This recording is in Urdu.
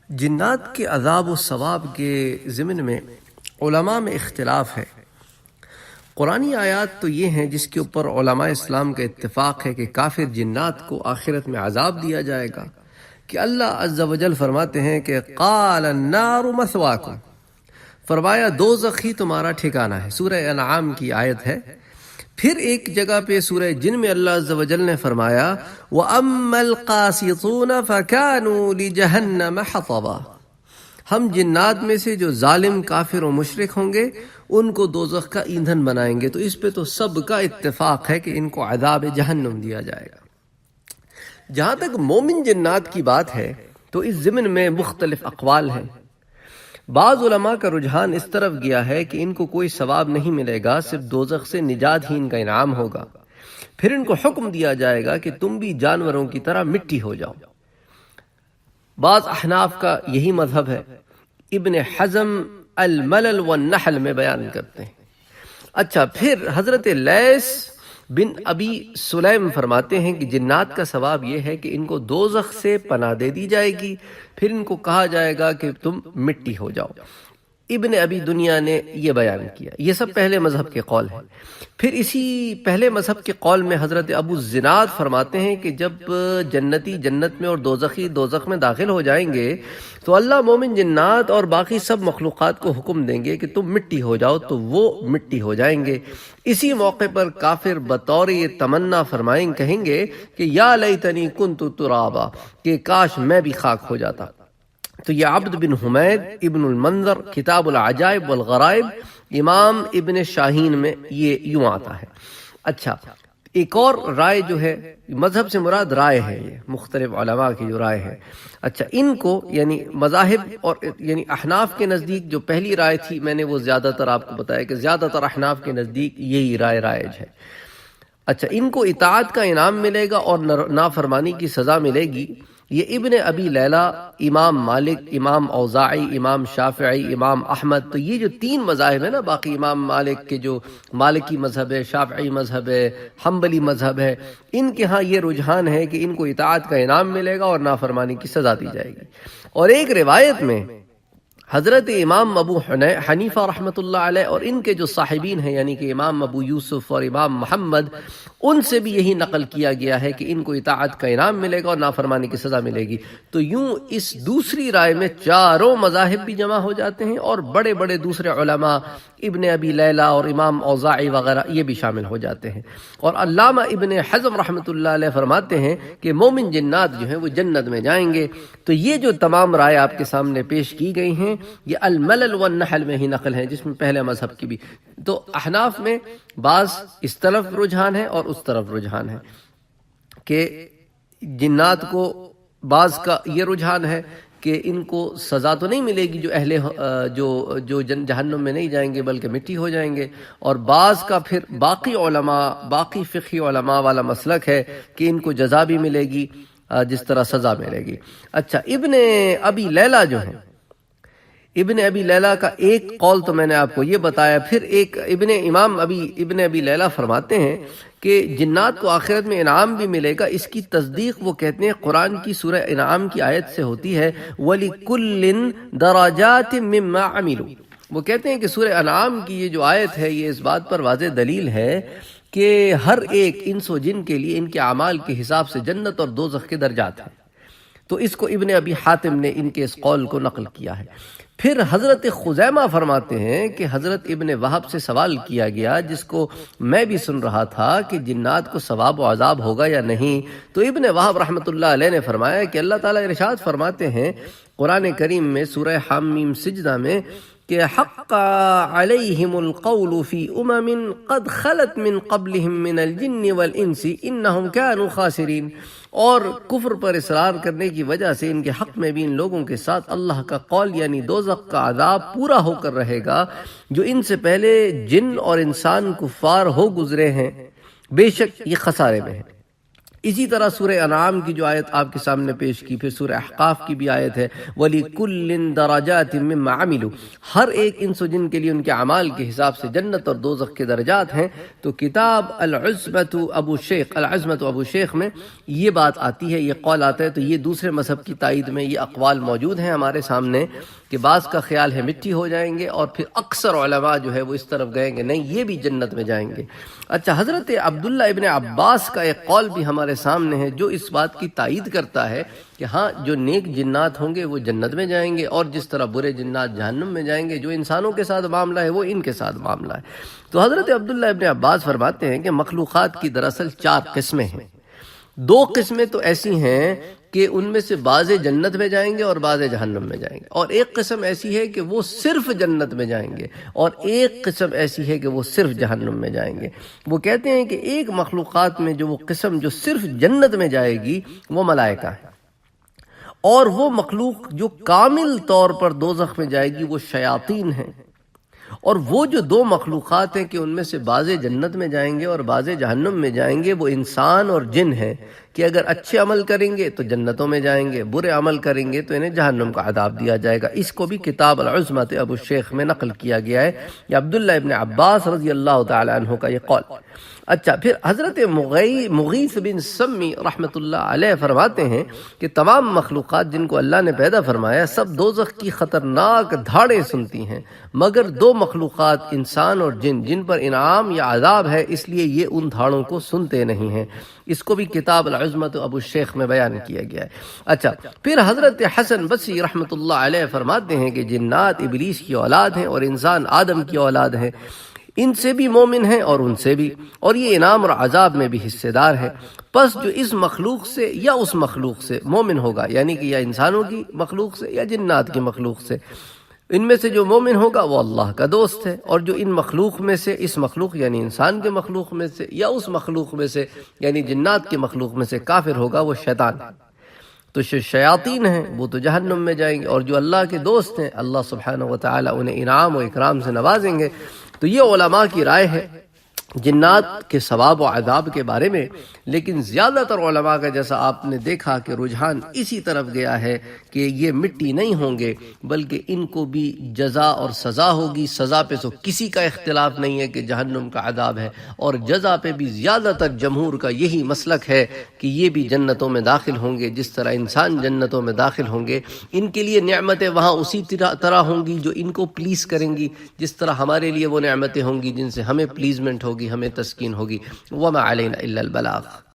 جنات کے عذاب و ثواب کے ضمن میں علماء میں اختلاف ہے۔ قرآنی آیات تو یہ ہیں جس کے اوپر علماء اسلام کا اتفاق ہے کہ کافر جنات کو آخرت میں عذاب دیا جائے گا، کہ اللہ عز و جل فرماتے ہیں کہ قال النار مثواکم، فرمایا دوزخ ہی تمہارا ٹھکانہ ہے، سورہ انعام کی آیت ہے۔ پھر ایک جگہ پہ سورہ جن میں اللہ عز و جل نے فرمایا وَأَمَّا الْقَاسِطُونَ فَكَانُوا لِجَهَنَّمَ حَطَبًا، ہم جنات میں سے جو ظالم کافر و مشرک ہوں گے ان کو دوزخ کا ایندھن بنائیں گے۔ تو اس پہ تو سب کا اتفاق ہے کہ ان کو عذاب جہنم دیا جائے گا۔ جہاں تک مومن جنات کی بات ہے تو اس ضمن میں مختلف اقوال ہیں۔ بعض علماء کا رجحان اس طرف گیا ہے کہ ان کو کوئی ثواب نہیں ملے گا، صرف دوزخ سے نجات ہی ان کا انعام ہوگا۔ پھر ان کو حکم دیا جائے گا کہ تم بھی جانوروں کی طرح مٹی ہو جاؤ۔ بعض احناف کا یہی مذہب ہے، ابن حزم الملل والنحل میں بیان کرتے ہیں۔ اچھا، پھر حضرت لیث بن ابی سلیم فرماتے ہیں کہ جنات کا ثواب یہ ہے کہ ان کو دوزخ سے پناہ دے دی جائے گی، پھر ان کو کہا جائے گا کہ تم مٹی ہو جاؤ۔ ابن ابی دنیا نے یہ بیان کیا۔ یہ سب پہلے مذہب کے قول ہیں۔ پھر اسی پہلے مذہب کے قول میں حضرت ابو الزناد فرماتے ہیں کہ جب جنتی جنت میں اور دوزخی دوزخ میں داخل ہو جائیں گے تو اللہ مومن جنات اور باقی سب مخلوقات کو حکم دیں گے کہ تم مٹی ہو جاؤ، تو وہ مٹی ہو جائیں گے۔ اسی موقع پر کافر بطور یہ تمنا فرمائیں، کہیں گے کہ یا لیتنی کنت ترابا، کہ کاش میں بھی خاک ہو جاتا۔ تو یہ عبد بن حمید ابن المنذر کتاب العجائب والغرائب امام ابن شاہین میں یہ یوں آتا ہے۔ اچھا، ایک اور رائے جو ہے، مذہب سے مراد رائے ہے، یہ مختلف علماء کی جو رائے ہے۔ اچھا، ان کو یعنی مذاہب اور یعنی احناف کے نزدیک جو پہلی رائے تھی، میں نے وہ زیادہ تر آپ کو بتایا کہ زیادہ تر احناف کے نزدیک یہی رائے رائج ہے۔ اچھا، ان کو اطاعت کا انعام ملے گا اور نافرمانی کی سزا ملے گی۔ یہ ابن ابی لیلہ، امام مالک، امام اوزاعی، امام شافعی، امام احمد، تو یہ جو تین مذاہب ہیں نا، باقی امام مالک کے جو مالکی مذہب ہے، شافعی مذہب ہے، حنبلی مذہب ہے، ان کے ہاں یہ رجحان ہے کہ ان کو اطاعت کا انعام ملے گا اور نافرمانی کی سزا دی جائے گی۔ اور ایک روایت میں حضرت امام ابو حنیفہ رحمۃ اللہ علیہ اور ان کے جو صاحبین ہیں یعنی کہ امام ابو یوسف اور امام محمد، ان سے بھی یہی نقل کیا گیا ہے کہ ان کو اطاعت کا انعام ملے گا اور نافرمانی کی سزا ملے گی۔ تو یوں اس دوسری رائے میں چاروں مذاہب بھی جمع ہو جاتے ہیں اور بڑے بڑے دوسرے علماء ابن ابی لیلہ اور امام اوزاعی وغیرہ یہ بھی شامل ہو جاتے ہیں۔ اور علامہ ابن حزم رحمۃ اللہ علیہ فرماتے ہیں کہ مومن جنات جو ہیں وہ جنت میں جائیں گے۔ تو یہ جو تمام رائے آپ کے سامنے پیش کی گئی ہیں یہ الملل والنحل میں ہی نقل ہیں، جس میں پہلے مذہب کی بھی۔ تو احناف میں بعض اس طرف رجحان ہے اور اس طرف رجحان ہے کہ جنات کو، بعض کا یہ رجحان ہے کہ ان کو سزا تو نہیں ملے گی، جو جہنم میں نہیں جائیں گے بلکہ مٹی ہو جائیں گے، اور بعض کا پھر باقی علماء، باقی فقہی علماء والا مسلک ہے کہ ان کو جزا بھی ملے گی جس طرح سزا ملے گی۔ اچھا، ابن ابی لیلہ جو ہیں، ابن ابی لیلہ کا ایک قول تو میں نے آپ کو یہ بتایا، پھر ایک ابن ابی لیلہ فرماتے ہیں کہ جنات کو آخرت میں انعام بھی ملے گا۔ اس کی تصدیق وہ کہتے ہیں قرآن کی سورہ انعام کی آیت سے ہوتی ہے وَلِكُلٍّ دَرَجَاتٍ مِّمَّا عَمِلُوا۔ وہ کہتے ہیں کہ سورہ انعام کی یہ جو آیت ہے یہ اس بات پر واضح دلیل ہے کہ ہر ایک انس و جن کے لیے ان کے اعمال کے حساب سے جنت اور دوزخ کے درجات ہیں۔ تو اس کو ابن ابی حاتم نے ان کے اس قول کو نقل کیا ہے۔ پھر حضرت خزیمہ فرماتے ہیں کہ حضرت ابن وہب سے سوال کیا گیا، جس کو میں بھی سن رہا تھا، کہ جنات کو ثواب و عذاب ہوگا یا نہیں۔ تو ابن وہب رحمۃ اللہ علیہ نے فرمایا کہ اللہ تعالیٰ ارشاد فرماتے ہیں قرآن کریم میں سورہ حامیم سجدہ میں کہ حق علیہم القول فی امم قد خلت من قبلہم من الجن والانس انہم کانوا خاسرین، اور کفر پر اصرار کرنے کی وجہ سے ان کے حق میں بھی ان لوگوں کے ساتھ اللہ کا قول یعنی دوزخ کا عذاب پورا ہو کر رہے گا، جو ان سے پہلے جن اور انسان کفار ہو گزرے ہیں، بے شک یہ خسارے میں ہیں۔ اسی طرح سورہ انعام کی جو آیت آپ کے سامنے پیش کی، پھر سورہ احقاف کی بھی آیت ہے وَلِكُلٍّ دَرَجَاتٍ مِّمَّا عَمِلُوا، ہر ایک انس و جن کے لیے ان کے اعمال کے حساب سے جنت اور دوزخ کے درجات ہیں۔ تو کتاب العزمۃ ابو شیخ میں یہ بات آتی ہے، یہ قول آتا ہے، تو یہ دوسرے مذہب کی تائید میں یہ اقوال موجود ہیں ہمارے سامنے کہ بعض کا خیال ہے مٹی ہو جائیں گے، اور پھر اکثر علماء جو ہے وہ اس طرف گئیں گے نہیں یہ بھی جنت میں جائیں گے۔ اچھا، حضرت عبداللہ ابن عباس کا ایک قول بھی ہمارے سامنے ہے جو اس بات کی تائید کرتا ہے کہ ہاں جو نیک جنات ہوں گے وہ جنت میں جائیں گے، اور جس طرح برے جنات جہنم میں جائیں گے۔ جو انسانوں کے ساتھ معاملہ ہے وہ ان کے ساتھ معاملہ ہے۔ تو حضرت عبداللہ ابن عباس فرماتے ہیں کہ مخلوقات کی دراصل 4 قسمیں ہیں۔ 2 قسمیں تو ایسی ہیں کہ ان میں سے بعض جنت میں جائیں گے اور بعض جہنم میں جائیں گے، اور ایک قسم ایسی ہے کہ وہ صرف جنت میں جائیں گے، اور ایک قسم ایسی ہے کہ وہ صرف جہنم میں جائیں گے۔ وہ کہتے ہیں کہ ایک مخلوقات میں جو وہ قسم جو صرف جنت میں جائے گی وہ ملائکہ ہے، اور وہ مخلوق جو کامل طور پر دوزخ میں جائے گی وہ شیاطین ہیں۔ اور وہ جو 2 مخلوقات ہیں کہ ان میں سے بعض جنت میں جائیں گے اور بعض جہنم میں جائیں گے، وہ انسان اور جن ہیں کہ اگر اچھے عمل کریں گے تو جنتوں میں جائیں گے، برے عمل کریں گے تو انہیں جہنم کا عذاب دیا جائے گا۔ اس کو بھی کتاب العزمۃ ابو شیخ میں نقل کیا گیا ہے، یہ عبداللہ ابن عباس رضی اللہ تعالی عنہ کا یہ قول۔ اچھا، پھر حضرت مغیث بن سمی رحمۃ اللہ علیہ فرماتے ہیں کہ تمام مخلوقات جن کو اللہ نے پیدا فرمایا سب دوزخ کی خطرناک دھاڑیں سنتی ہیں، مگر 2 مخلوقات انسان اور جن پر انعام یا عذاب ہے، اس لیے یہ ان دھاڑوں کو سنتے نہیں ہیں۔ اس کو بھی کتاب العزمۃ ابو شیخ میں بیان کیا گیا ہے۔ اچھا، پھر حضرت حسن بصری رحمۃ اللہ علیہ فرماتے ہیں کہ جنات ابلیس کی اولاد ہیں اور انسان آدم کی اولاد ہیں، ان سے بھی مومن ہیں اور ان سے بھی، اور یہ انعام اور عذاب میں بھی حصے دار ہے۔ پس جو اس مخلوق سے یا اس مخلوق سے مومن ہوگا، یعنی کہ یا انسانوں کی مخلوق سے یا جنات کی مخلوق سے، ان میں سے جو مومن ہوگا وہ اللہ کا دوست ہے، اور جو ان مخلوق میں سے اس مخلوق یعنی انسان کے مخلوق میں سے یا اس مخلوق میں سے یعنی جنات کے مخلوق میں سے کافر ہوگا وہ شیطان ہے۔ تو شیاطین ہیں وہ تو جہنم میں جائیں گے، اور جو اللہ کے دوست ہیں اللہ سبحانہ وتعالی انہیں انعام و اکرام سے نوازیں گے۔ تو یہ علماء کی رائے ہے جنات کے ثواب و عذاب کے بارے میں، لیکن زیادہ تر علماء کا جیسا آپ نے دیکھا کہ رجحان اسی طرف گیا ہے کہ یہ مٹی نہیں ہوں گے بلکہ ان کو بھی جزا اور سزا ہوگی۔ سزا پہ تو کسی کا اختلاف نہیں ہے کہ جہنم کا عذاب ہے، اور جزا پہ بھی زیادہ تر جمہور کا یہی مسلک ہے کہ یہ بھی جنتوں میں داخل ہوں گے، جس طرح انسان جنتوں میں داخل ہوں گے۔ ان کے لیے نعمتیں وہاں اسی طرح ہوں گی جو ان کو پلیز کریں گی، جس طرح ہمارے لیے وہ نعمتیں ہوں گی جن سے ہمیں پلیزمنٹ ہوگی، ہمیں تسکین ہوگی۔ وما علینا الا البلاغ۔